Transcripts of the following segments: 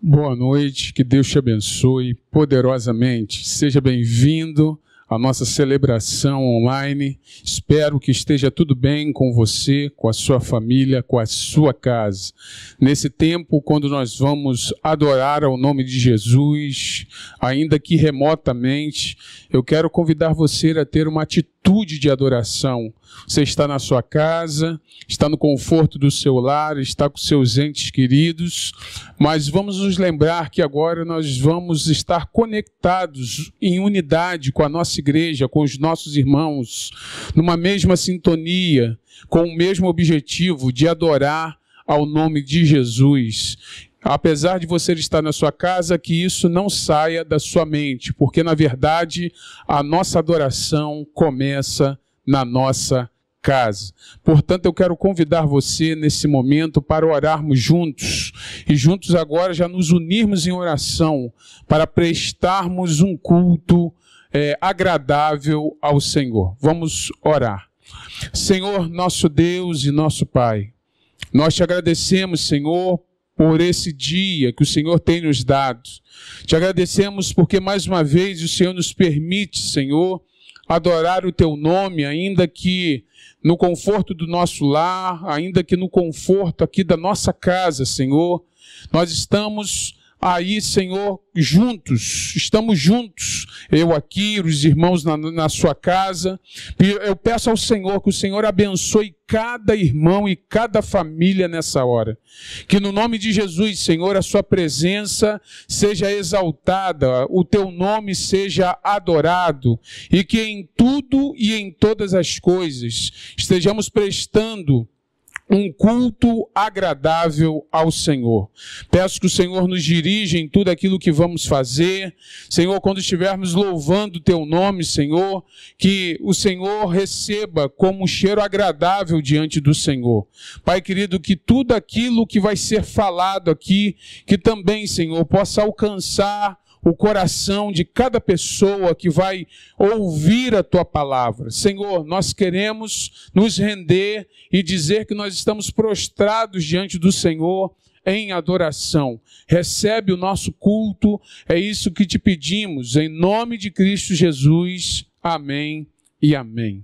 Boa noite, que Deus te abençoe poderosamente. Seja bem-vindo à nossa celebração online. Espero que esteja tudo bem com você, com a sua família, com a sua casa. Nesse tempo, quando nós vamos adorar ao nome de Jesus, ainda que remotamente, eu quero convidar você a ter uma atitude de adoração. Você está na sua casa, está no conforto do seu lar, está com seus entes queridos, mas vamos nos lembrar que agora nós vamos estar conectados em unidade com a nossa igreja, com os nossos irmãos, numa mesma sintonia, com o mesmo objetivo de adorar ao nome de Jesus. Apesar de você estar na sua casa, que isso não saia da sua mente, porque na verdade a nossa adoração começa na nossa casa. Portanto, eu quero convidar você nesse momento para orarmos juntos e juntos agora já nos unirmos em oração para prestarmos um culto agradável ao Senhor. Vamos orar. Senhor, nosso Deus e nosso Pai, nós te agradecemos, Senhor, por esse dia que o Senhor tem nos dado. Te agradecemos porque mais uma vez o Senhor nos permite, Senhor, adorar o teu nome, ainda que no conforto do nosso lar, ainda que no conforto aqui da nossa casa, Senhor. Nós estamos aí, Senhor, estamos juntos, eu aqui, os irmãos na sua casa. Eu peço ao Senhor que o Senhor abençoe cada irmão e cada família nessa hora. Que no nome de Jesus, Senhor, a sua presença seja exaltada, o teu nome seja adorado, e que em tudo e em todas as coisas estejamos prestando um culto agradável ao Senhor. Peço que o Senhor nos dirija em tudo aquilo que vamos fazer. Senhor, quando estivermos louvando o teu nome, Senhor, que o Senhor receba como um cheiro agradável diante do Senhor. Pai querido, que tudo aquilo que vai ser falado aqui, que também, Senhor, possa alcançar o coração de cada pessoa que vai ouvir a tua palavra. Senhor, nós queremos nos render e dizer que nós estamos prostrados diante do Senhor em adoração. Recebe o nosso culto, é isso que te pedimos, em nome de Cristo Jesus. Amém e amém.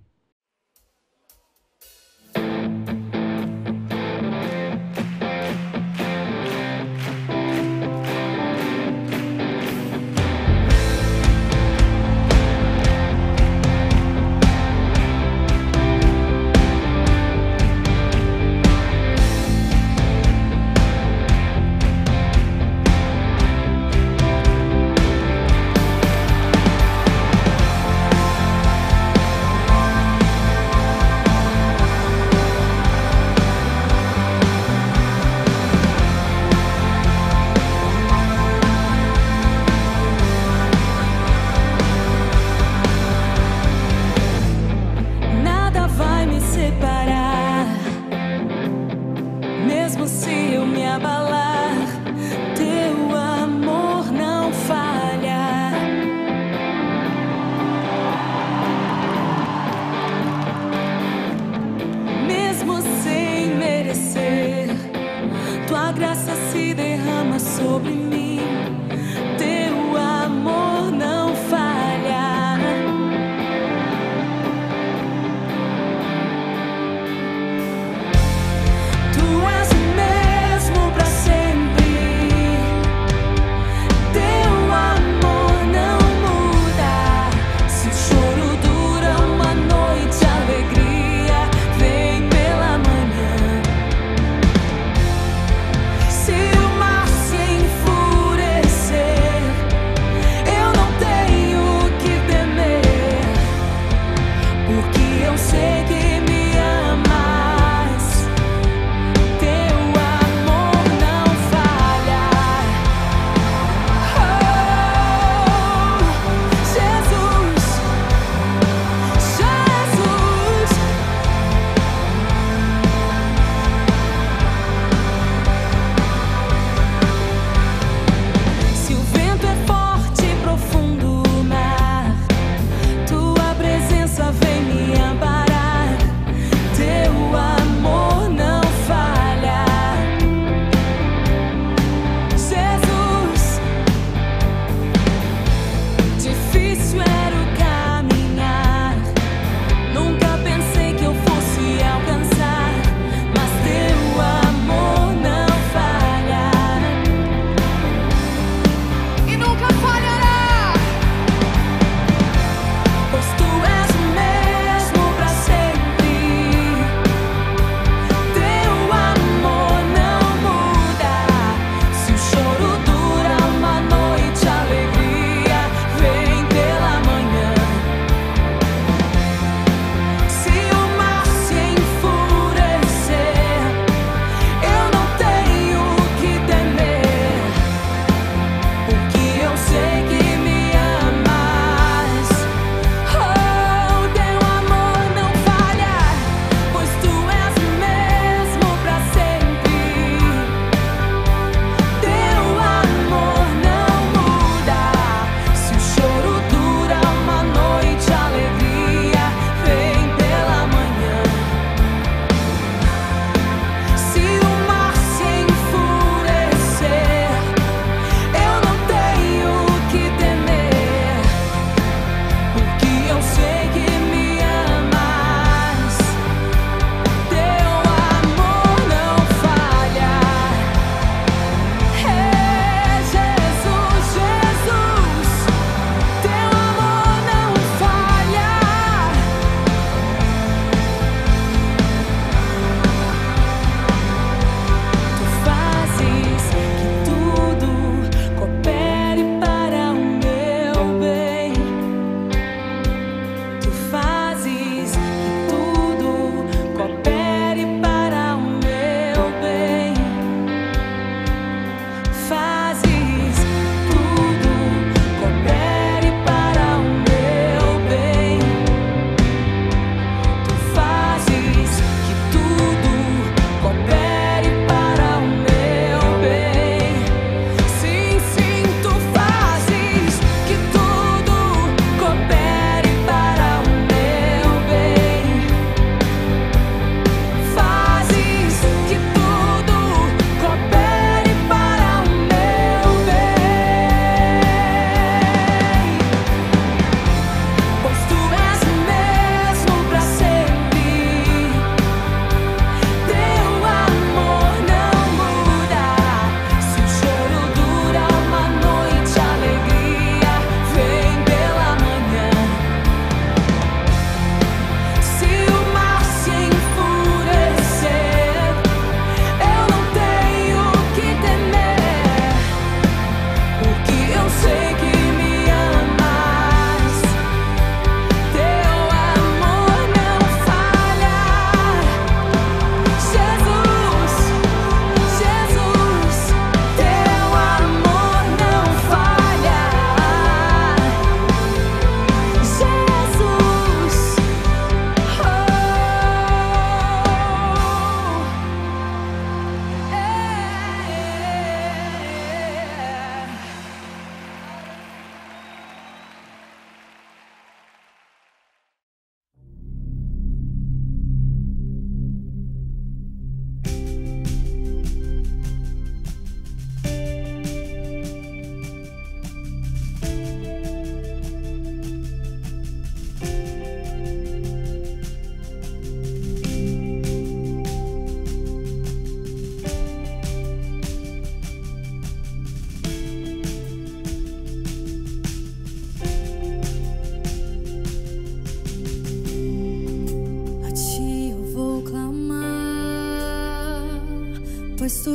Se o mar se enfurecer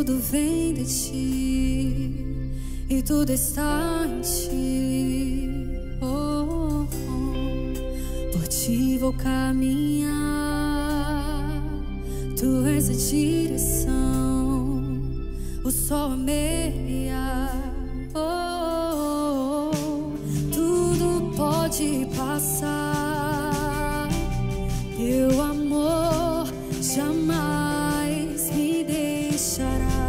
tudo vem de ti e tudo está em ti. Oh, oh. Por ti vou caminhar, tu és a direção, o sol a meia. Oh, oh. Tudo pode passar, teu amor jamais me deixará.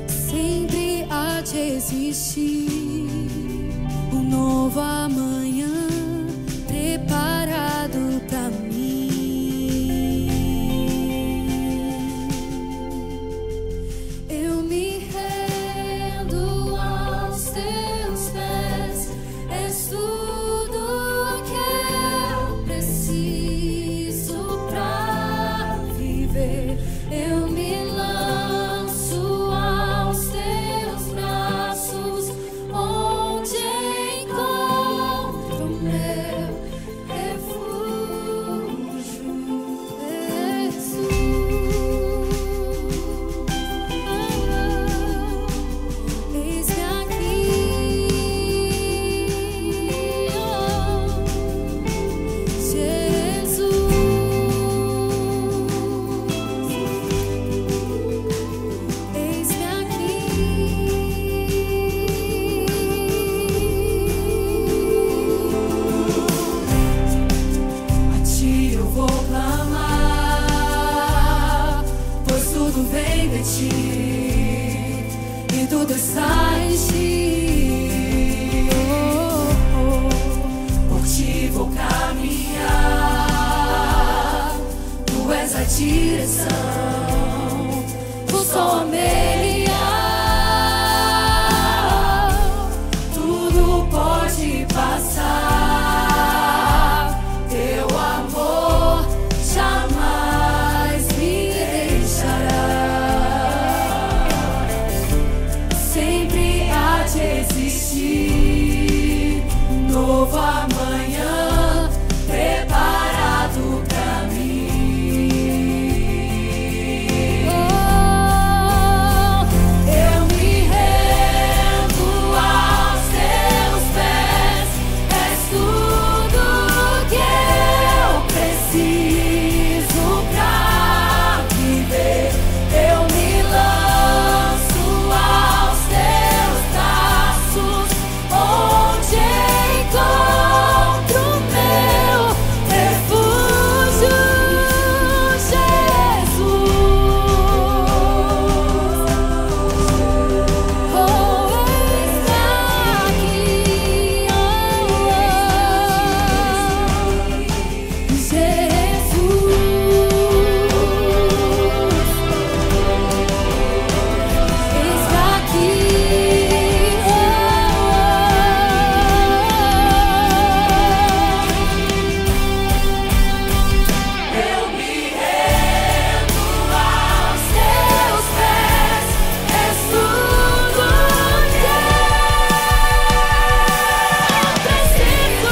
Sempre há de existir um novo amanhã preparado pra mim. Eu me rendo aos teus pés, és tudo que eu preciso pra viver. Eu me lanço aos teus braços, onde encontro meu refúgio. Eis-me aqui, Jesus. Eis-me aqui. A ti eu vou clamar, pois tudo vem de ti e tudo está em ti. Oh, oh. Por ti vou caminhar, tu és a direção, o sol a meia. Tudo pode passar, teu amor jamais me deixará. Sempre há de existir um novo amanhã preparado pra mim. Oh, eu me rendo aos teus pés, és tudo que eu preciso pra viver. Eu me lanço aos teus braços, onde encontro meu refúgio, Jesus. Oh, eis-me aqui, eu me rendo aos teus pés, és tudo que eu preciso.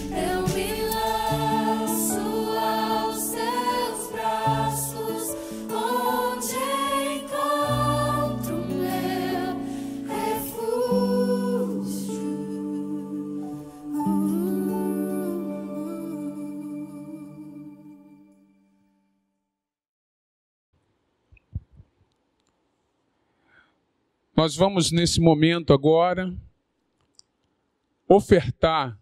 Eu me lanço aos teus braços, onde encontro meu refúgio. Nós vamos, nesse momento agora, ofertar.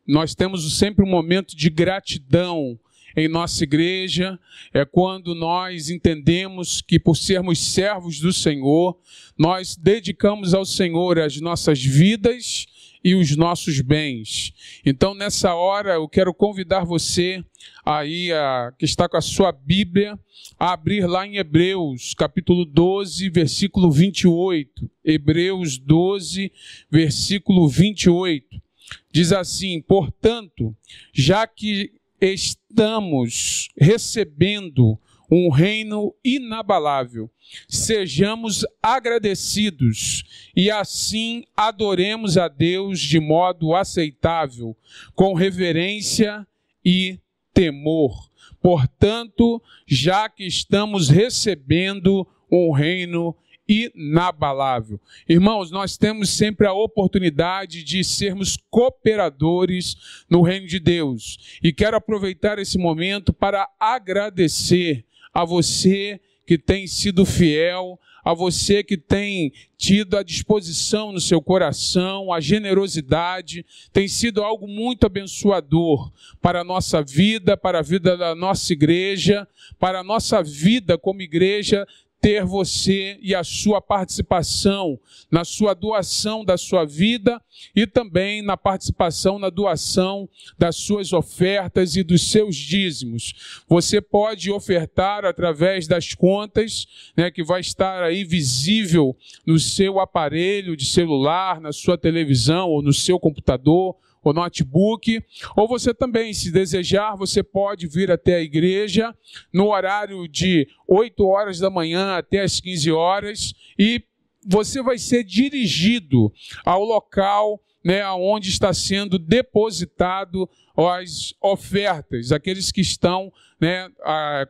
Nós temos sempre um momento de gratidão em nossa igreja. É quando nós entendemos que, por sermos servos do Senhor, nós dedicamos ao Senhor as nossas vidas e os nossos bens. Então, nessa hora, eu quero convidar você aí, que está com a sua Bíblia, a abrir lá em Hebreus, capítulo 12, versículo 28. Hebreus 12, versículo 28. Diz assim: portanto, já que estamos recebendo um reino inabalável, sejamos agradecidos e assim adoremos a Deus de modo aceitável, com reverência e temor. Portanto, já que estamos recebendo um reino inabalável. Irmãos, nós temos sempre a oportunidade de sermos cooperadores no reino de Deus. E quero aproveitar esse momento para agradecer a você que tem sido fiel, a você que tem tido a disposição no seu coração, a generosidade, tem sido algo muito abençoador para a nossa vida, para a vida da nossa igreja, para a nossa vida como igreja, ter você e a sua participação na sua doação da sua vida e também na participação na doação das suas ofertas e dos seus dízimos. Você pode ofertar através das contas, que vai estar aí visível no seu aparelho de celular, na sua televisão ou no seu computador, ou notebook, ou você também, se desejar, você pode vir até a igreja no horário de 8 horas da manhã até as 15 horas e você vai ser dirigido ao local onde está sendo depositado as ofertas, aqueles que estão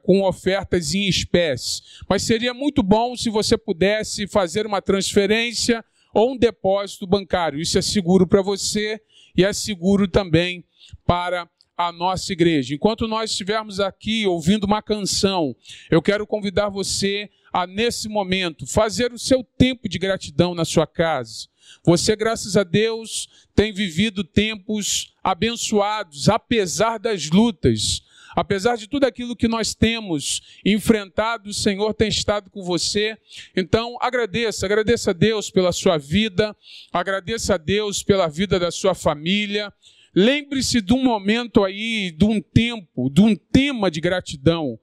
com ofertas em espécie. Mas seria muito bom se você pudesse fazer uma transferência ou um depósito bancário. Isso é seguro para você e é seguro também para a nossa igreja. Enquanto nós estivermos aqui ouvindo uma canção, eu quero convidar você a, nesse momento, fazer o seu tempo de gratidão na sua casa. Você, graças a Deus, tem vivido tempos abençoados, apesar das lutas. Apesar de tudo aquilo que nós temos enfrentado, o Senhor tem estado com você. Então, agradeça a Deus pela sua vida, agradeça a Deus pela vida da sua família. Lembre-se de um momento aí, de um tempo, de um tema de gratidão,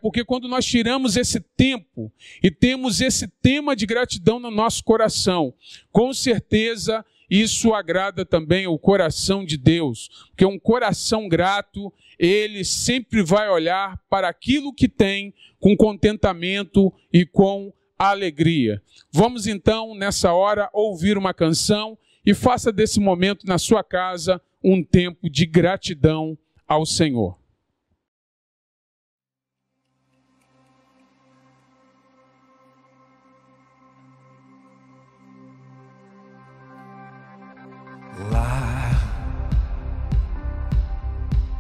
Porque quando nós tiramos esse tempo e temos esse tema de gratidão no nosso coração, com certeza isso agrada também o coração de Deus, porque um coração grato, ele sempre vai olhar para aquilo que tem com contentamento e com alegria. Vamos então, nessa hora, ouvir uma canção e faça desse momento na sua casa um tempo de gratidão ao Senhor. Lá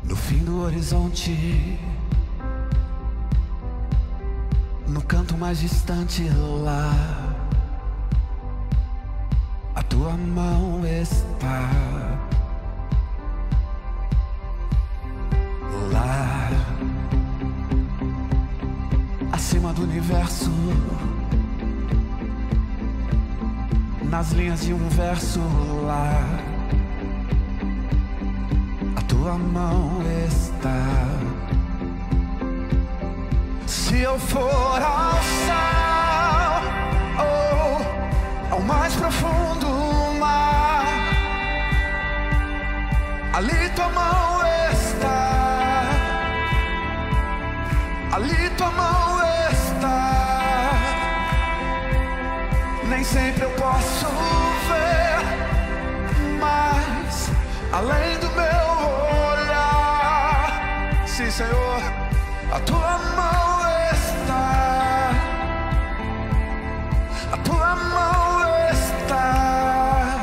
no fim do horizonte, no canto mais distante lá, a tua mão está. Lá acima do universo, nas linhas de um verso lá, a tua mão está. Se eu for ao céu ou ao mais profundo mar, ali tua mão está. Ali tua mão está. Nem sempre eu posso ver, mas além do meu olhar, sim, Senhor, a tua mão está. A tua mão está.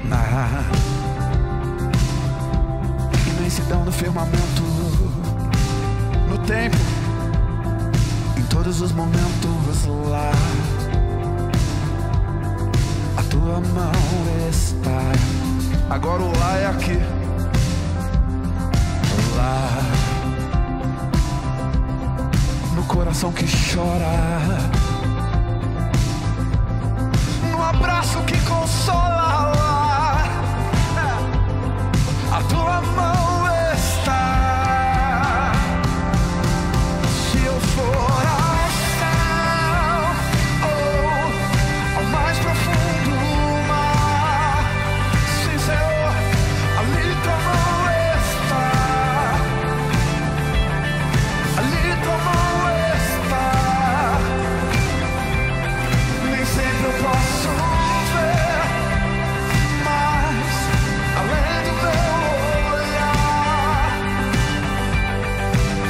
Na imensidão do firmamento, no tempo, em todos os momentos lá, a tua mão está. Agora o lá é aqui. Lá no coração que chora, no abraço que consola. Lá a tua mão está. Se eu for ao céu ou ao mais profundo mar, sim, Senhor, ali tua mão está. Ali tua mão está. Nem sempre eu posso ver, mas além do meu olhar,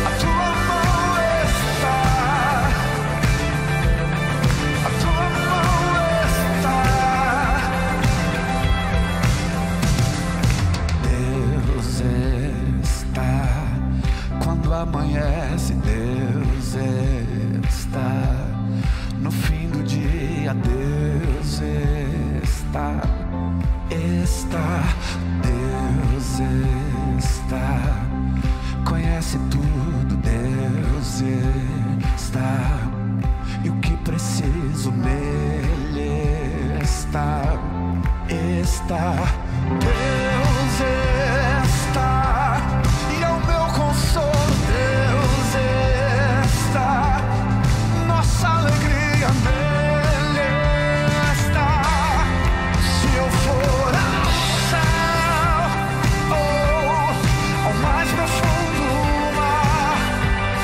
a tua mão está. A tua mão está. Deus está. Quando amanhece, Deus está. No fim do dia, Deus está. Deus está. Conhece tudo, Deus está. E o que preciso nele está. Deus está. E é o meu consolo, Deus está. Nossa alegria nele está. Se eu for ao céu ou ao mais profundo mar,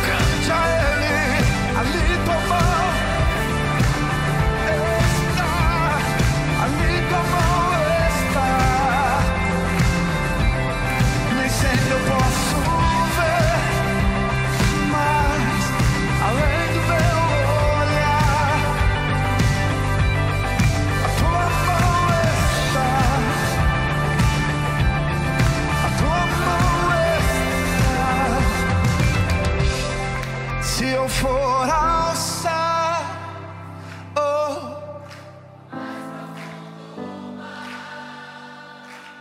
cante a ele, ali tua mão está. Ali tua mão está. Nem sempre eu posso ver, mas além do meu olhar, a tua mão está. A tua mão está. Se eu for ao céu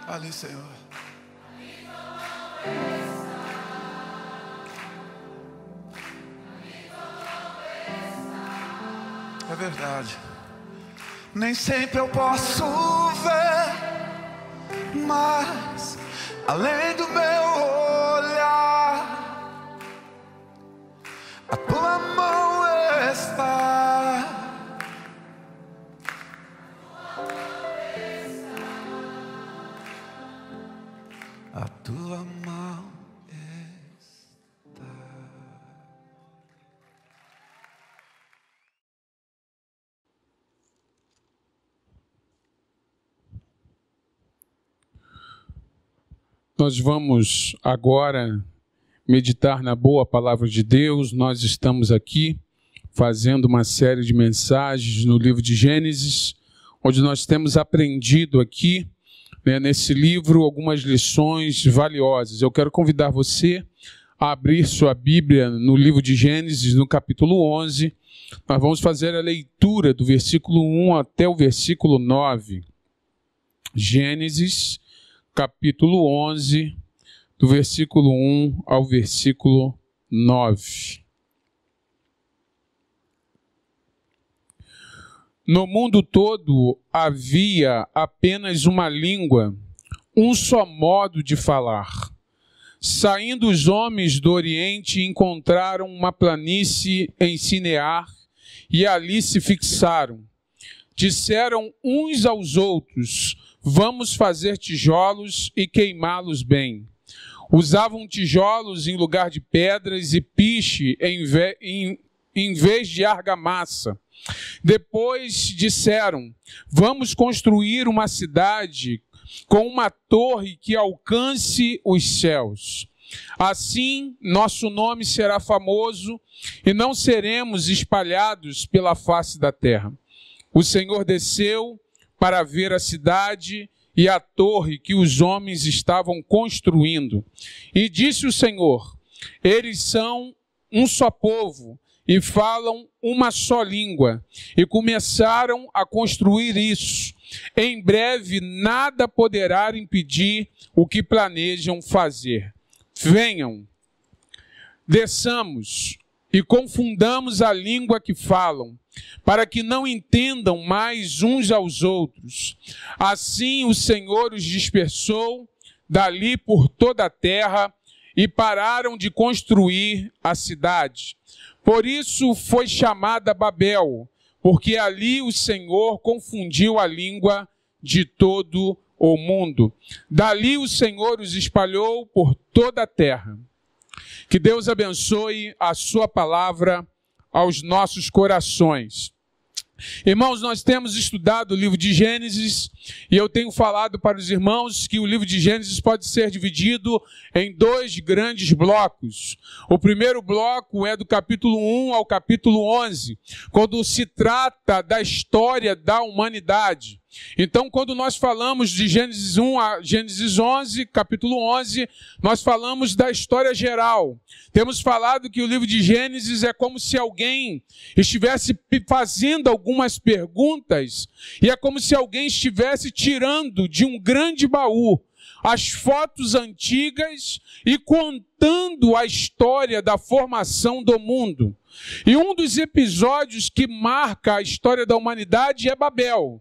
ali, Senhor, é verdade. Nem sempre eu posso ver, mas além do meu olhar, a tua mão está. A tua mão está. Nós vamos agora meditar na boa palavra de Deus. Nós estamos aqui fazendo uma série de mensagens no livro de Gênesis, onde nós temos aprendido aqui, nesse livro, algumas lições valiosas. Eu quero convidar você a abrir sua Bíblia no livro de Gênesis, no capítulo 11. Nós vamos fazer a leitura do versículo 1 até o versículo 9. Gênesis, capítulo 11, do versículo 1 ao versículo 9. No mundo todo havia apenas uma língua, um só modo de falar. Saindo os homens do Oriente, encontraram uma planície em Sinear e ali se fixaram. Disseram uns aos outros: vamos fazer tijolos e queimá-los bem. Usavam tijolos em lugar de pedras e piche em vez de argamassa. Depois disseram: vamos construir uma cidade com uma torre que alcance os céus. Assim, nosso nome será famoso e não seremos espalhados pela face da terra. O Senhor desceu para ver a cidade e a torre que os homens estavam construindo. E disse o Senhor: eles são um só povo e falam uma só língua, e começaram a construir isso. Em breve, nada poderá impedir o que planejam fazer. Venham, desçamos e confundamos a língua que falam, para que não entendam mais uns aos outros. Assim o Senhor os dispersou dali por toda a terra e pararam de construir a cidade. Por isso foi chamada Babel, porque ali o Senhor confundiu a língua de todo o mundo. Dali o Senhor os espalhou por toda a terra. Que Deus abençoe a sua palavra aos nossos corações. Irmãos, nós temos estudado o livro de Gênesis e eu tenho falado para os irmãos que o livro de Gênesis pode ser dividido em 2 grandes blocos. O primeiro bloco é do capítulo 1 ao capítulo 11, quando se trata da história da humanidade. Então, quando nós falamos de Gênesis 1 a Gênesis 11, capítulo 11, nós falamos da história geral. Temos falado que o livro de Gênesis é como se alguém estivesse fazendo algumas perguntas e é como se alguém estivesse tirando de um grande baú as fotos antigas e contando a história da formação do mundo. E um dos episódios que marca a história da humanidade é Babel.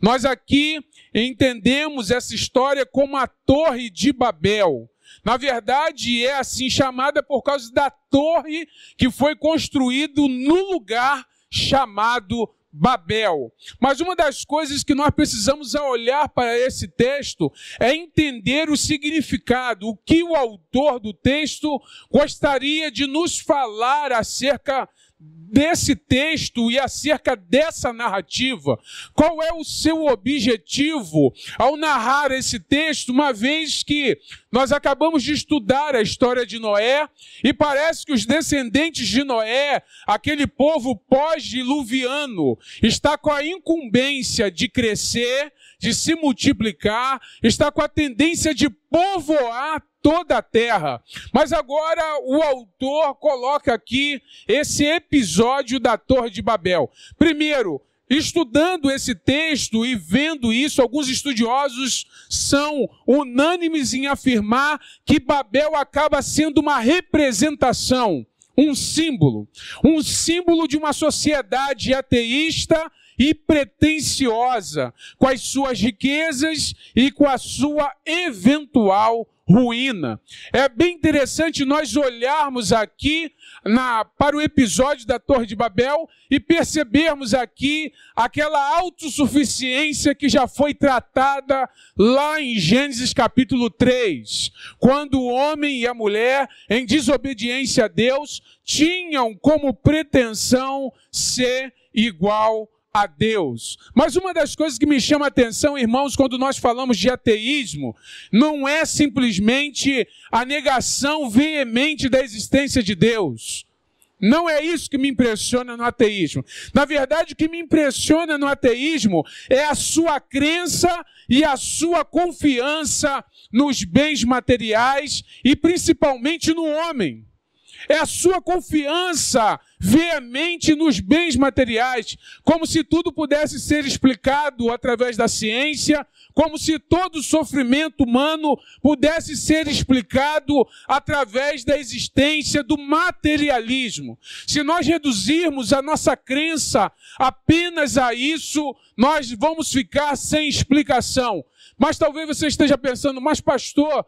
Nós aqui entendemos essa história como a Torre de Babel. Na verdade, é assim chamada por causa da torre que foi construída no lugar chamado Babel. Mas uma das coisas que nós precisamos ao olhar para esse texto é entender o significado, o que o autor do texto gostaria de nos falar acerca desse texto e acerca dessa narrativa. Qual é o seu objetivo ao narrar esse texto, uma vez que nós acabamos de estudar a história de Noé e parece que os descendentes de Noé, aquele povo pós-diluviano, está com a incumbência de crescer, de se multiplicar, está com a tendência de povoar toda a terra. Mas agora o autor coloca aqui esse episódio da Torre de Babel. Primeiro, estudando esse texto e vendo isso, alguns estudiosos são unânimes em afirmar que Babel acaba sendo uma representação, um símbolo de uma sociedade ateísta e pretensiosa, com as suas riquezas e com a sua eventual ruína. É bem interessante nós olharmos aqui para o episódio da Torre de Babel e percebermos aqui aquela autossuficiência que já foi tratada lá em Gênesis capítulo 3, quando o homem e a mulher, em desobediência a Deus, tinham como pretensão ser igual a Deus. Mas uma das coisas que me chama a atenção, irmãos, quando nós falamos de ateísmo, não é simplesmente a negação veemente da existência de Deus. Não é isso que me impressiona no ateísmo. Na verdade, o que me impressiona no ateísmo é a sua crença e a sua confiança nos bens materiais e principalmente no homem. É a sua confiança veemente nos bens materiais, como se tudo pudesse ser explicado através da ciência, como se todo o sofrimento humano pudesse ser explicado através da existência do materialismo. Se nós reduzirmos a nossa crença apenas a isso, nós vamos ficar sem explicação. Mas talvez você esteja pensando, mas pastor,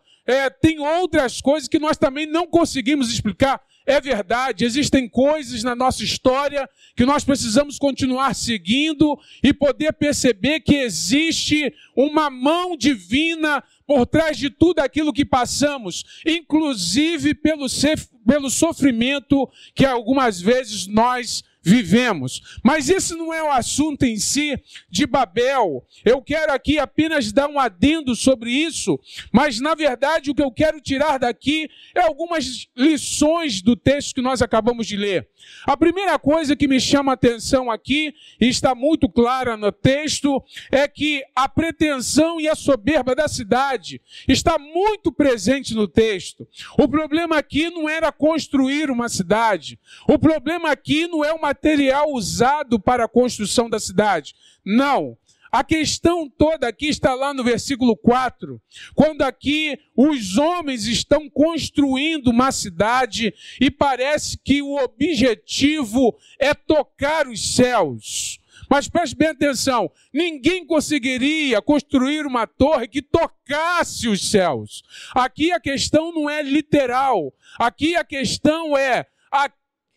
tem outras coisas que nós também não conseguimos explicar. É verdade, existem coisas na nossa história que nós precisamos continuar seguindo e poder perceber que existe uma mão divina por trás de tudo aquilo que passamos, inclusive pelo sofrimento que algumas vezes nós vivemos. Mas esse não é o assunto em si de Babel. Eu quero aqui apenas dar um adendo sobre isso, mas na verdade o que eu quero tirar daqui é algumas lições do texto que nós acabamos de ler. A primeira coisa que me chama a atenção aqui, e está muito clara no texto, é que a pretensão e a soberba da cidade está muito presente no texto. O problema aqui não era construir uma cidade. O problema aqui não é o material usado para a construção da cidade. Não. A questão toda aqui está lá no versículo 4, quando aqui os homens estão construindo uma cidade e parece que o objetivo é tocar os céus. Mas preste bem atenção, ninguém conseguiria construir uma torre que tocasse os céus. Aqui a questão não é literal, aqui a questão é,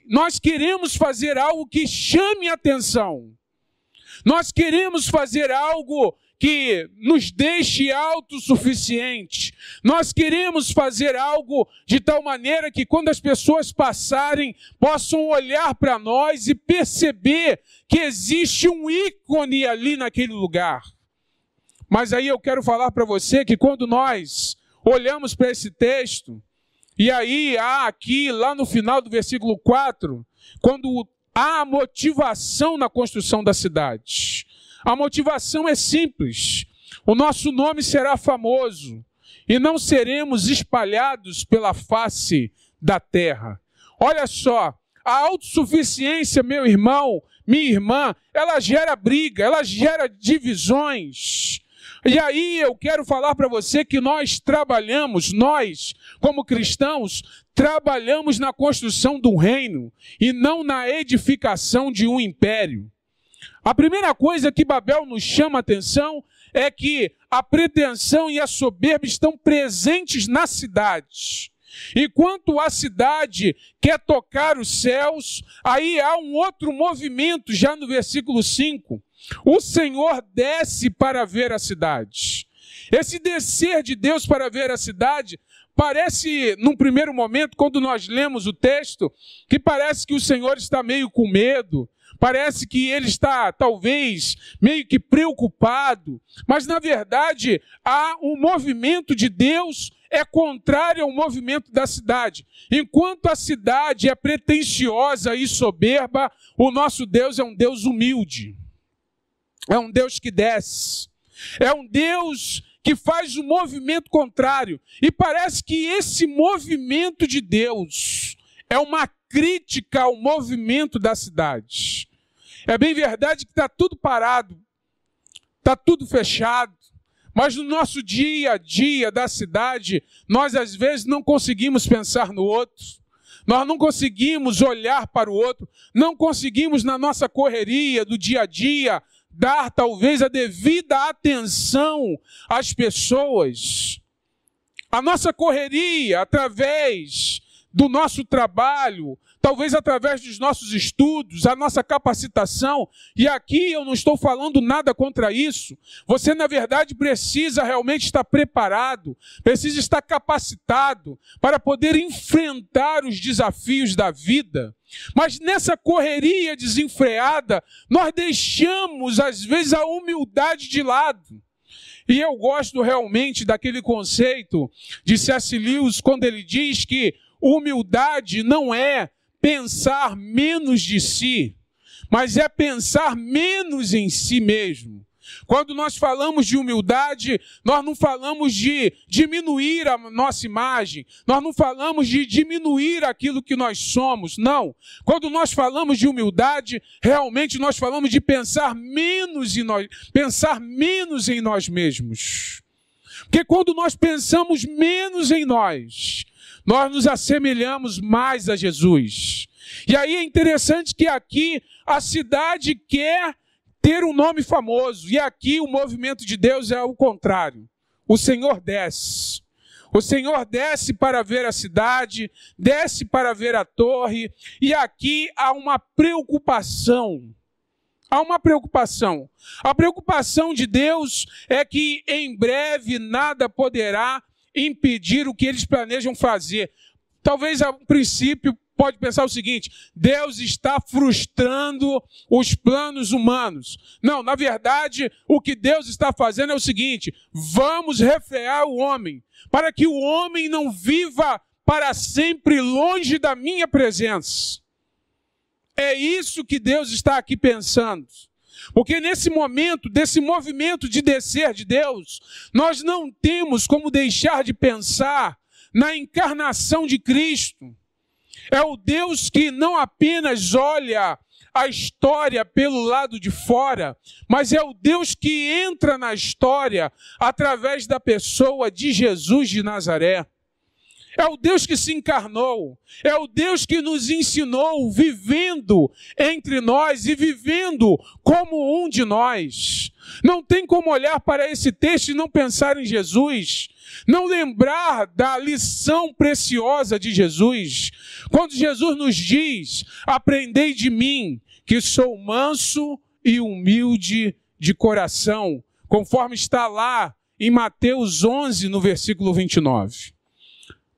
nós queremos fazer algo que chame a atenção. Nós queremos fazer algo que nos deixe autossuficiente. Nós queremos fazer algo de tal maneira que quando as pessoas passarem, possam olhar para nós e perceber que existe um ícone ali naquele lugar. Mas aí eu quero falar para você que quando nós olhamos para esse texto, e aí há aqui, lá no final do versículo 4, quando há a motivação na construção da cidade. A motivação é simples. O nosso nome será famoso e não seremos espalhados pela face da terra. Olha só, a autossuficiência, meu irmão, minha irmã, ela gera briga, ela gera divisões. E aí eu quero falar para você que nós como cristãos, trabalhamos na construção do reino e não na edificação de um império. A primeira coisa que Babel nos chama a atenção é que a pretensão e a soberba estão presentes na cidade. Enquanto a cidade quer tocar os céus, aí há um outro movimento, já no versículo 5. O Senhor desce para ver a cidade. Esse descer de Deus para ver a cidade parece, num primeiro momento, quando nós lemos o texto, que parece que o Senhor está meio com medo, parece que ele está, talvez, meio que preocupado, mas, na verdade, há um movimento de Deus é contrário ao movimento da cidade. Enquanto a cidade é pretensiosa e soberba, o nosso Deus é um Deus humilde. É um Deus que desce. É um Deus que faz o movimento contrário. E parece que esse movimento de Deus é uma crítica ao movimento da cidade. É bem verdade que está tudo parado, está tudo fechado, mas no nosso dia a dia da cidade, nós às vezes não conseguimos pensar no outro, nós não conseguimos olhar para o outro, não conseguimos na nossa correria do dia a dia dar talvez a devida atenção às pessoas. A nossa correria através do nosso trabalho, talvez através dos nossos estudos, a nossa capacitação, e aqui eu não estou falando nada contra isso. Você, na verdade, precisa realmente estar preparado, precisa estar capacitado para poder enfrentar os desafios da vida. Mas nessa correria desenfreada, nós deixamos, às vezes, a humildade de lado. E eu gosto realmente daquele conceito de C.S. Lewis, quando ele diz que humildade não é pensar menos de si, mas é pensar menos em si mesmo. Quando nós falamos de humildade, nós não falamos de diminuir a nossa imagem, nós não falamos de diminuir aquilo que nós somos, não. Quando nós falamos de humildade, realmente nós falamos de pensar menos em nós mesmos. Porque quando nós pensamos menos em nós nos assemelhamos mais a Jesus. E aí é interessante que aqui a cidade quer ter um nome famoso, e aqui o movimento de Deus é o contrário. O Senhor desce. O Senhor desce para ver a cidade, desce para ver a torre, e aqui há uma preocupação. Há uma preocupação. A preocupação de Deus é que em breve nada poderá impedir o que eles planejam fazer. Talvez a princípio pode pensar o seguinte: Deus está frustrando os planos humanos. Não, na verdade, o que Deus está fazendo é o seguinte: vamos refrear o homem, para que o homem não viva para sempre longe da minha presença. É isso que Deus está aqui pensando. Porque nesse momento, desse movimento de descer de Deus, nós não temos como deixar de pensar na encarnação de Cristo. É o Deus que não apenas olha a história pelo lado de fora, mas é o Deus que entra na história através da pessoa de Jesus de Nazaré. É o Deus que se encarnou, é o Deus que nos ensinou vivendo entre nós e vivendo como um de nós. Não tem como olhar para esse texto e não pensar em Jesus, não lembrar da lição preciosa de Jesus. Quando Jesus nos diz: aprendei de mim, que sou manso e humilde de coração, conforme está lá em Mateus 11, no versículo 29.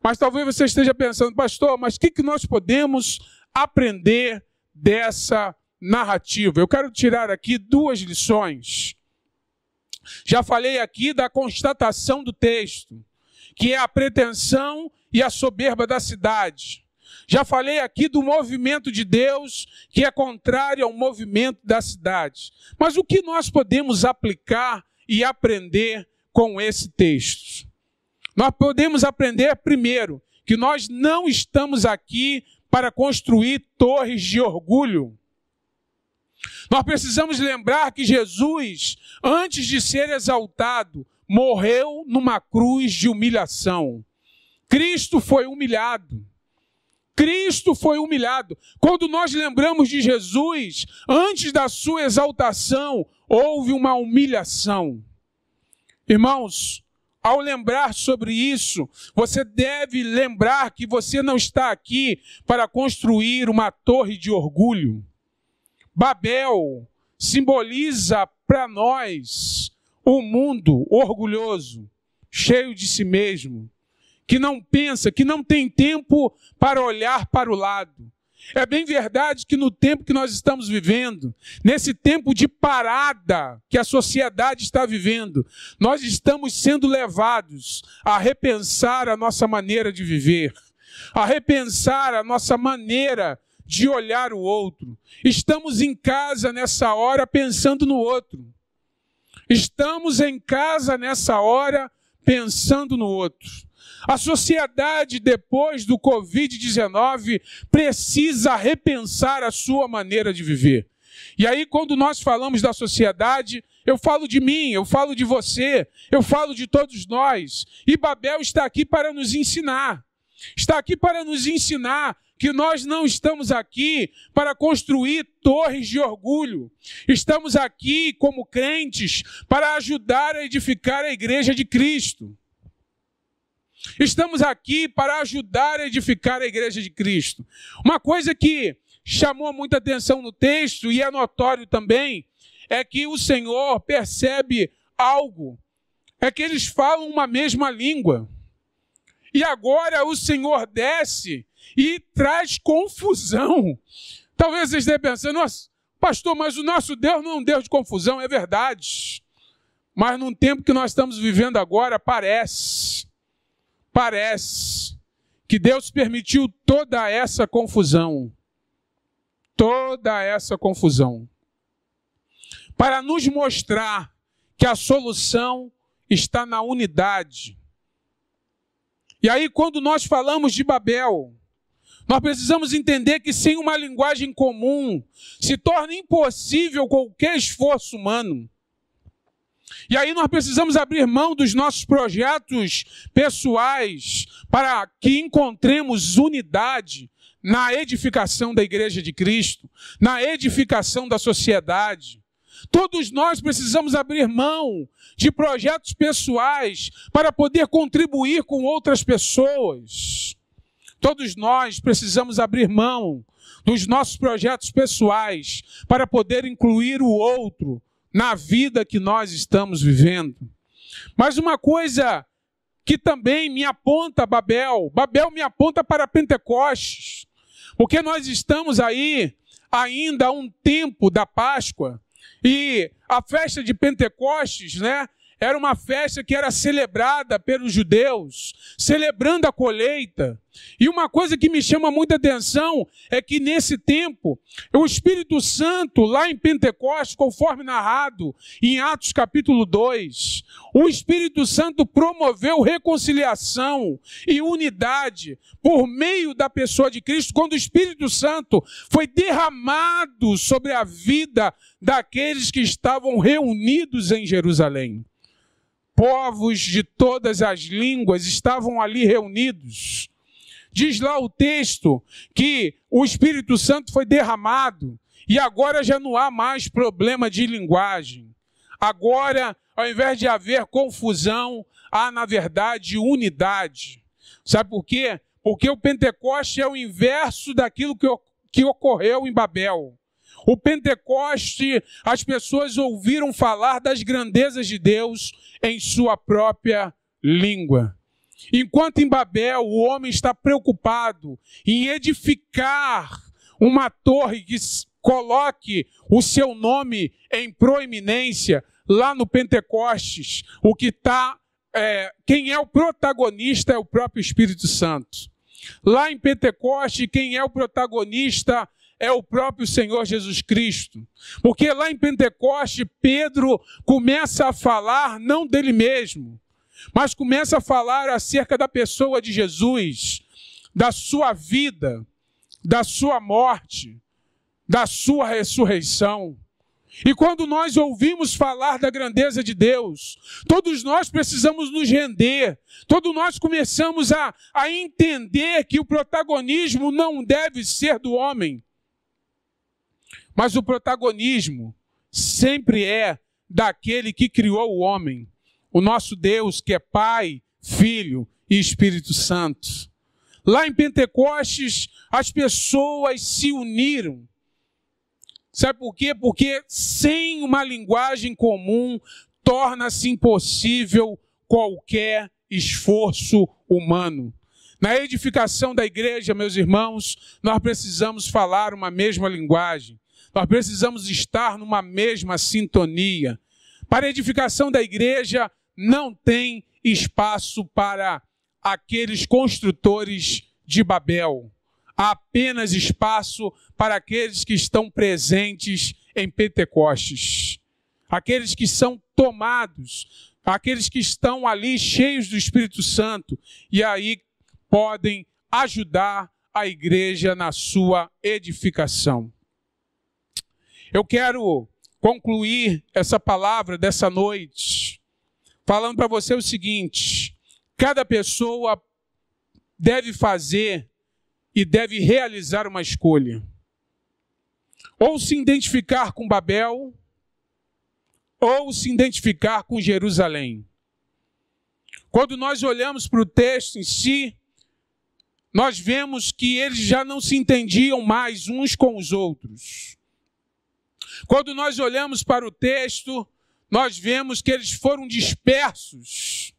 Mas talvez você esteja pensando: pastor, mas o que nós podemos aprender dessa narrativa? Eu quero tirar aqui 2 lições. Já falei aqui da constatação do texto, que é a pretensão e a soberba da cidade. Já falei aqui do movimento de Deus, que é contrário ao movimento da cidade. Mas o que nós podemos aplicar e aprender com esse texto? Nós podemos aprender, primeiro, que nós não estamos aqui para construir torres de orgulho. Nós precisamos lembrar que Jesus, antes de ser exaltado, morreu numa cruz de humilhação. Cristo foi humilhado. Cristo foi humilhado. Quando nós lembramos de Jesus, antes da sua exaltação, houve uma humilhação. Irmãos, ao lembrar sobre isso, você deve lembrar que você não está aqui para construir uma torre de orgulho. Babel simboliza para nós um mundo orgulhoso, cheio de si mesmo, que não pensa, que não tem tempo para olhar para o lado. É bem verdade que no tempo que nós estamos vivendo, nesse tempo de parada que a sociedade está vivendo, nós estamos sendo levados a repensar a nossa maneira de viver, a repensar a nossa maneira de olhar o outro. Estamos em casa nessa hora pensando no outro. Estamos em casa nessa hora pensando no outro. A sociedade, depois do Covid-19, precisa repensar a sua maneira de viver. E aí, quando nós falamos da sociedade, eu falo de mim, eu falo de você, eu falo de todos nós. E Babel está aqui para nos ensinar. Está aqui para nos ensinar que nós não estamos aqui para construir torres de orgulho. Estamos aqui, como crentes, para ajudar a edificar a igreja de Cristo. Estamos aqui para ajudar a edificar a igreja de Cristo. Uma coisa que chamou muita atenção no texto, e é notório também, é que o Senhor percebe algo. É que eles falam uma mesma língua. E agora o Senhor desce e traz confusão. Talvez vocês estejam pensando: nossa, pastor, mas o nosso Deus não é um Deus de confusão. É verdade. Mas num tempo que nós estamos vivendo agora, parece que Deus permitiu toda essa confusão. Toda essa confusão. Para nos mostrar que a solução está na unidade. E aí, quando nós falamos de Babel, nós precisamos entender que sem uma linguagem comum se torna impossível qualquer esforço humano. E aí nós precisamos abrir mão dos nossos projetos pessoais para que encontremos unidade na edificação da igreja de Cristo, na edificação da sociedade. Todos nós precisamos abrir mão de projetos pessoais para poder contribuir com outras pessoas. Todos nós precisamos abrir mão dos nossos projetos pessoais para poder incluir o outro na vida que nós estamos vivendo. Mas uma coisa que também me aponta Babel me aponta para Pentecostes. Porque nós estamos aí ainda há um tempo da Páscoa, e a festa de Pentecostes, né, era uma festa que era celebrada pelos judeus, celebrando a colheita. E uma coisa que me chama muita atenção é que nesse tempo, o Espírito Santo, lá em Pentecostes, conforme narrado em Atos capítulo 2, o Espírito Santo promoveu reconciliação e unidade por meio da pessoa de Cristo, quando o Espírito Santo foi derramado sobre a vida daqueles que estavam reunidos em Jerusalém. Povos de todas as línguas estavam ali reunidos. Diz lá o texto que o Espírito Santo foi derramado e agora já não há mais problema de linguagem. Agora, ao invés de haver confusão, há, na verdade, unidade. Sabe por quê? Porque o Pentecoste é o inverso daquilo que ocorreu em Babel. O Pentecoste, as pessoas ouviram falar das grandezas de Deus em sua própria língua. Enquanto em Babel o homem está preocupado em edificar uma torre que coloque o seu nome em proeminência, lá no Pentecostes, quem é o protagonista é o próprio Espírito Santo. Lá em Pentecostes, quem é o protagonista é o próprio Senhor Jesus Cristo. Porque lá em Pentecostes, Pedro começa a falar não dele mesmo, mas começa a falar acerca da pessoa de Jesus, da sua vida, da sua morte, da sua ressurreição. E quando nós ouvimos falar da grandeza de Deus, todos nós precisamos nos render, todos nós começamos a entender que o protagonismo não deve ser do homem, mas o protagonismo sempre é daquele que criou o homem, o nosso Deus, que é Pai, Filho e Espírito Santo. Lá em Pentecostes, as pessoas se uniram. Sabe por quê? Porque sem uma linguagem comum, torna-se impossível qualquer esforço humano. Na edificação da igreja, meus irmãos, nós precisamos falar uma mesma linguagem. Nós precisamos estar numa mesma sintonia. Para a edificação da igreja, não tem espaço para aqueles construtores de Babel. Há apenas espaço para aqueles que estão presentes em Pentecostes. Aqueles que são tomados, aqueles que estão ali cheios do Espírito Santo e aí podem ajudar a igreja na sua edificação. Eu quero concluir essa palavra dessa noite falando para você o seguinte: cada pessoa deve fazer e deve realizar uma escolha. Ou se identificar com Babel, ou se identificar com Jerusalém. Quando nós olhamos para o texto em si, nós vemos que eles já não se entendiam mais uns com os outros. Quando nós olhamos para o texto, nós vemos que eles foram dispersos.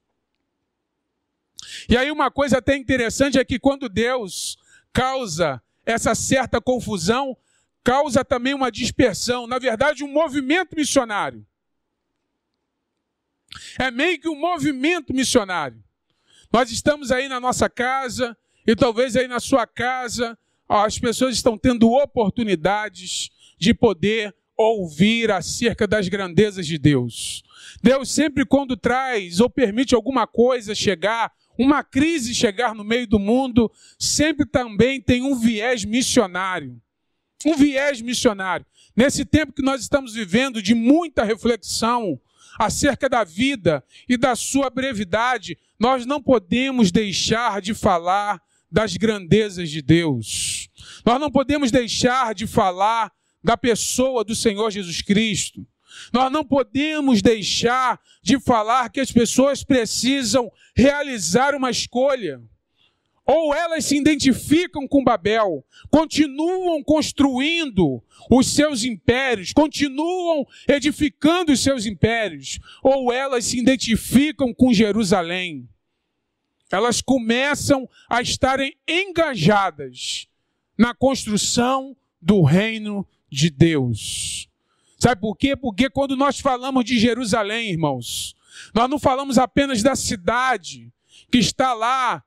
E aí uma coisa até interessante é que quando Deus causa essa certa confusão, causa também uma dispersão, na verdade um movimento missionário. É meio que um movimento missionário. Nós estamos aí na nossa casa, e talvez aí na sua casa, as pessoas estão tendo oportunidades de poder ouvir acerca das grandezas de Deus. Deus sempre quando traz ou permite alguma coisa chegar, uma crise chegar no meio do mundo, sempre também tem um viés missionário. Um viés missionário. Nesse tempo que nós estamos vivendo de muita reflexão acerca da vida e da sua brevidade, nós não podemos deixar de falar das grandezas de Deus. Nós não podemos deixar de falar da pessoa do Senhor Jesus Cristo. Nós não podemos deixar de falar que as pessoas precisam realizar uma escolha. Ou elas se identificam com Babel, continuam construindo os seus impérios, continuam edificando os seus impérios, ou elas se identificam com Jerusalém. Elas começam a estarem engajadas na construção do reino de Deus. Sabe por quê? Porque quando nós falamos de Jerusalém, irmãos, nós não falamos apenas da cidade que está lá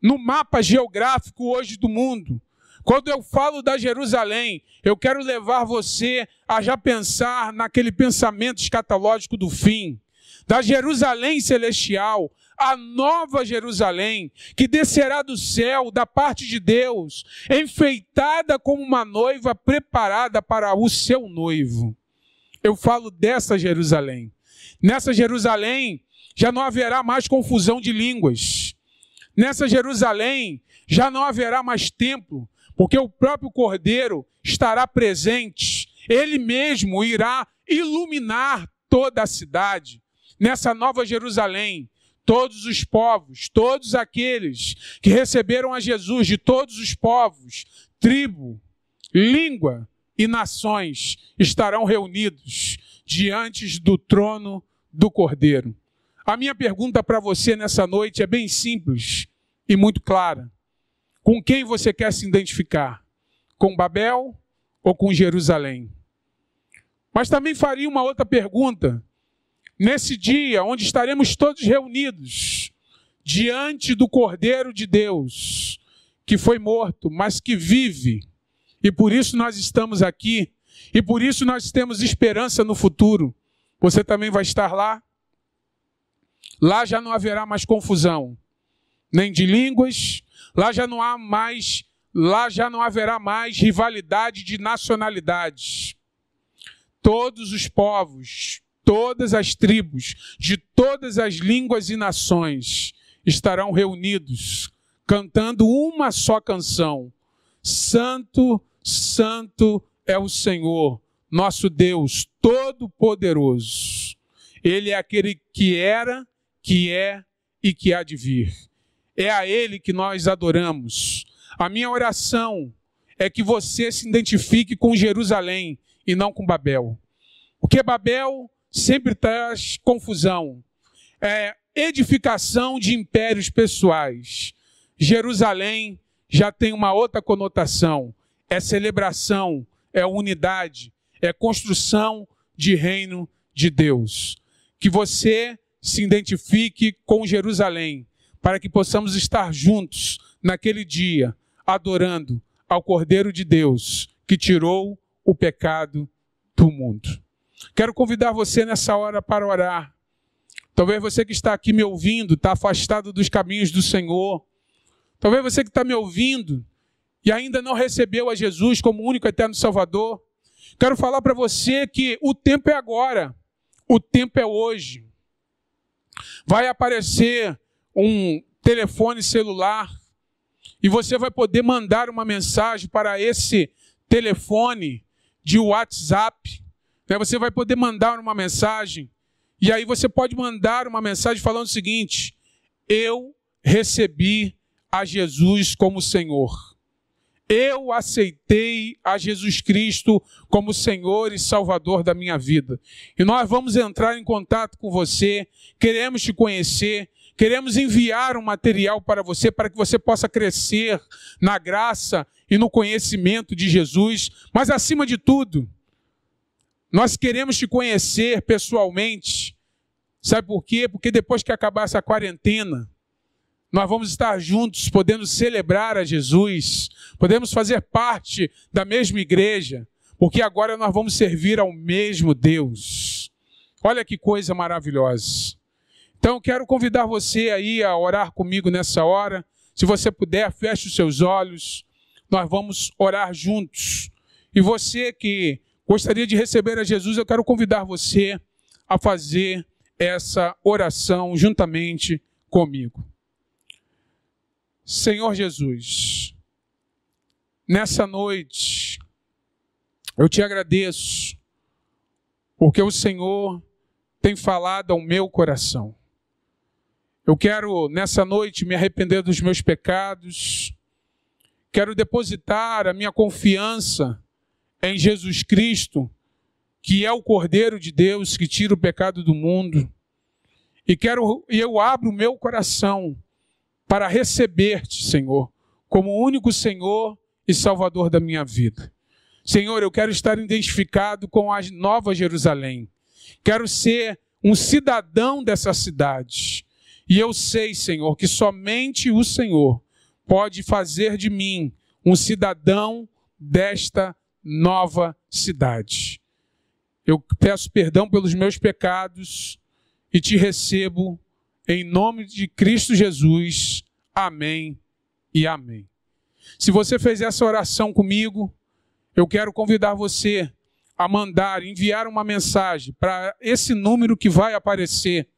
no mapa geográfico hoje do mundo. Quando eu falo da Jerusalém, eu quero levar você a já pensar naquele pensamento escatológico do fim, da Jerusalém celestial, a nova Jerusalém, que descerá do céu, da parte de Deus, enfeitada como uma noiva preparada para o seu noivo. Eu falo dessa Jerusalém. Nessa Jerusalém já não haverá mais confusão de línguas. Nessa Jerusalém já não haverá mais templo, porque o próprio Cordeiro estará presente. Ele mesmo irá iluminar toda a cidade. Nessa nova Jerusalém, todos os povos, todos aqueles que receberam a Jesus, de todos os povos, tribo, língua e nações, estarão reunidos diante do trono do Cordeiro. A minha pergunta para você nessa noite é bem simples e muito clara. Com quem você quer se identificar? Com Babel ou com Jerusalém? Mas também faria uma outra pergunta. Nesse dia, onde estaremos todos reunidos, diante do Cordeiro de Deus, que foi morto, mas que vive, e por isso nós estamos aqui, e por isso nós temos esperança no futuro. Você também vai estar lá? Lá já não haverá mais confusão, nem de línguas, lá já não haverá mais rivalidade de nacionalidades. Todos os povos, todas as tribos, de todas as línguas e nações estarão reunidos, cantando uma só canção. Santo, Santo é o Senhor, nosso Deus Todo-Poderoso. Ele é aquele que era, que é e que há de vir. É a Ele que nós adoramos. A minha oração é que você se identifique com Jerusalém e não com Babel. Porque Babel sempre traz confusão. É edificação de impérios pessoais. Jerusalém já tem uma outra conotação. É celebração, é unidade, é construção de reino de Deus. Que você se identifique com Jerusalém, para que possamos estar juntos naquele dia, adorando ao Cordeiro de Deus, que tirou o pecado do mundo. Quero convidar você nessa hora para orar. Talvez você que está aqui me ouvindo, está afastado dos caminhos do Senhor. Talvez você que está me ouvindo e ainda não recebeu a Jesus como único e eterno Salvador. Quero falar para você que o tempo é agora, o tempo é hoje. Vai aparecer um telefone celular e você vai poder mandar uma mensagem para esse telefone de WhatsApp. Você vai poder mandar uma mensagem e aí você pode mandar uma mensagem falando o seguinte: eu recebi a Jesus como Senhor. Eu aceitei a Jesus Cristo como Senhor e Salvador da minha vida. E nós vamos entrar em contato com você, queremos te conhecer, queremos enviar um material para você, para que você possa crescer na graça e no conhecimento de Jesus. Mas acima de tudo, nós queremos te conhecer pessoalmente. Sabe por quê? Porque depois que acabar essa quarentena, nós vamos estar juntos, podendo celebrar a Jesus, podemos fazer parte da mesma igreja, porque agora nós vamos servir ao mesmo Deus. Olha que coisa maravilhosa. Então eu quero convidar você aí a orar comigo nessa hora. Se você puder, feche os seus olhos. Nós vamos orar juntos. E você que gostaria de receber a Jesus, eu quero convidar você a fazer essa oração juntamente comigo. Senhor Jesus, nessa noite, eu te agradeço, porque o Senhor tem falado ao meu coração. Eu quero, nessa noite, me arrepender dos meus pecados, quero depositar a minha confiança em Jesus Cristo, que é o Cordeiro de Deus, que tira o pecado do mundo, e eu abro o meu coração para receber-te, Senhor, como único Senhor e Salvador da minha vida. Senhor, eu quero estar identificado com a Nova Jerusalém. Quero ser um cidadão dessa cidade. E eu sei, Senhor, que somente o Senhor pode fazer de mim um cidadão desta nova cidade. Eu peço perdão pelos meus pecados e te recebo em nome de Cristo Jesus. Amém e amém. Se você fez essa oração comigo, eu quero convidar você a enviar uma mensagem para esse número que vai aparecer,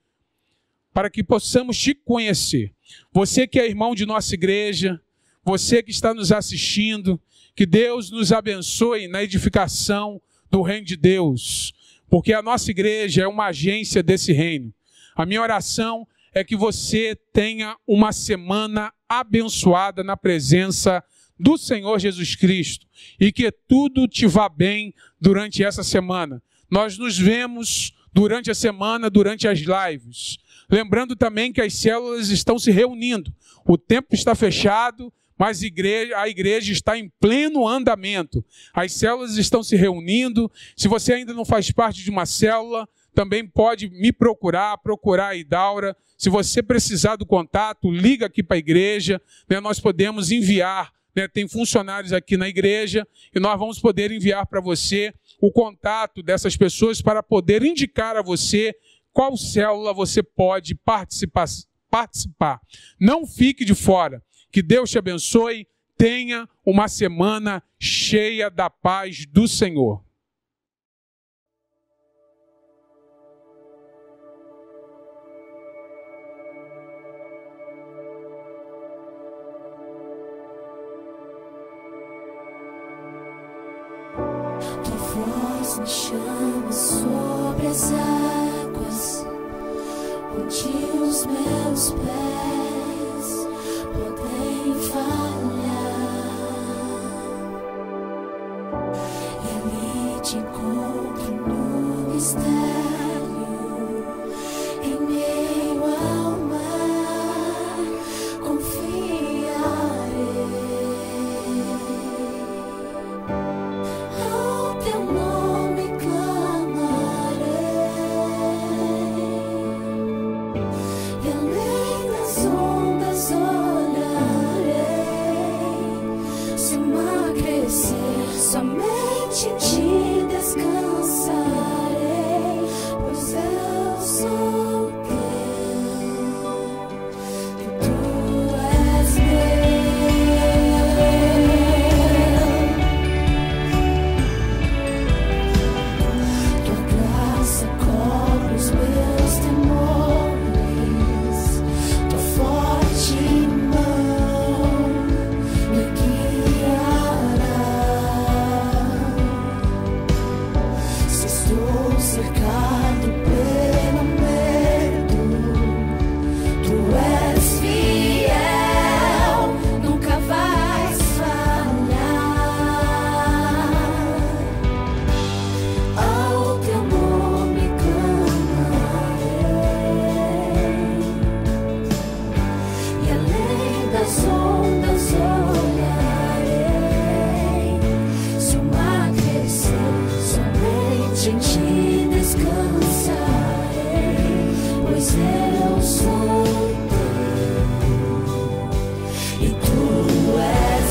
para que possamos te conhecer. Você que é irmão de nossa igreja, você que está nos assistindo, que Deus nos abençoe na edificação do reino de Deus, porque a nossa igreja é uma agência desse reino. A minha oração é que você tenha uma semana abençoada na presença do Senhor Jesus Cristo e que tudo te vá bem durante essa semana. Nós nos vemos durante a semana, durante as lives. Lembrando também que as células estão se reunindo. O templo está fechado, mas a igreja está em pleno andamento. As células estão se reunindo. Se você ainda não faz parte de uma célula, também pode me procurar a Idaura. Se você precisar do contato, liga aqui para a igreja. Nós podemos enviar. Tem funcionários aqui na igreja e nós vamos poder enviar para você o contato dessas pessoas para poder indicar a você qual célula você pode participar. Não fique de fora. Que Deus te abençoe. Tenha uma semana cheia da paz do Senhor. Me chama sobre as águas, onde os meus pés podem falhar, e ali te encontro no mistério, em meio ao mar, confiarei. Ao teu nome e além das ondas olharei, se o mar crescer, somente em ti descansarei, pois eu sou teu e tu és meu. Tua graça cobre os meus temores. Forte mão me guiará. Se estou cercado pelo medo, tu és fiel, nunca vais falhar. Ao teu nome clamarei, e além das ondas olharei, se o mar crescer, somente em ti descansarei, pois eu sou teu e tu és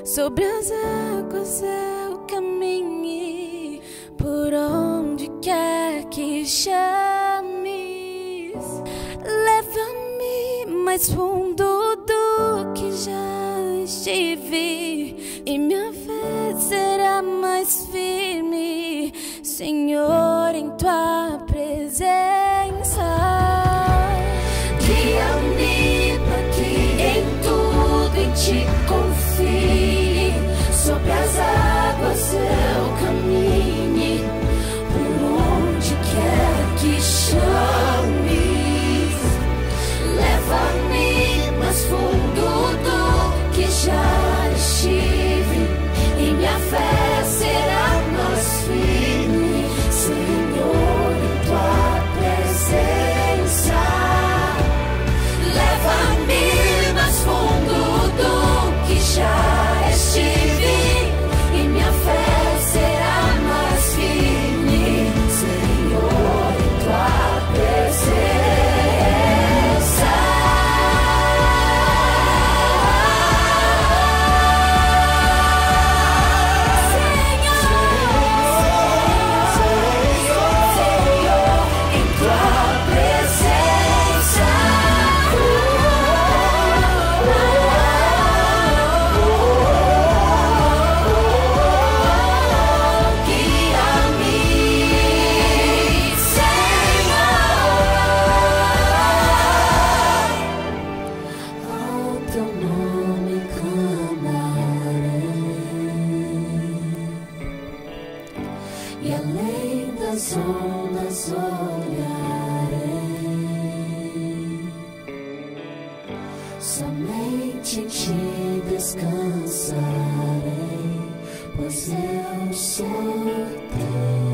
sobre as águas eu caminhe, por onde quer que chames. Leva-me mais fundo do que já estive, e minha fé será mais firme, Senhor, em tua presença. Guia-me somente em ti descansarei, pois eu sou teu.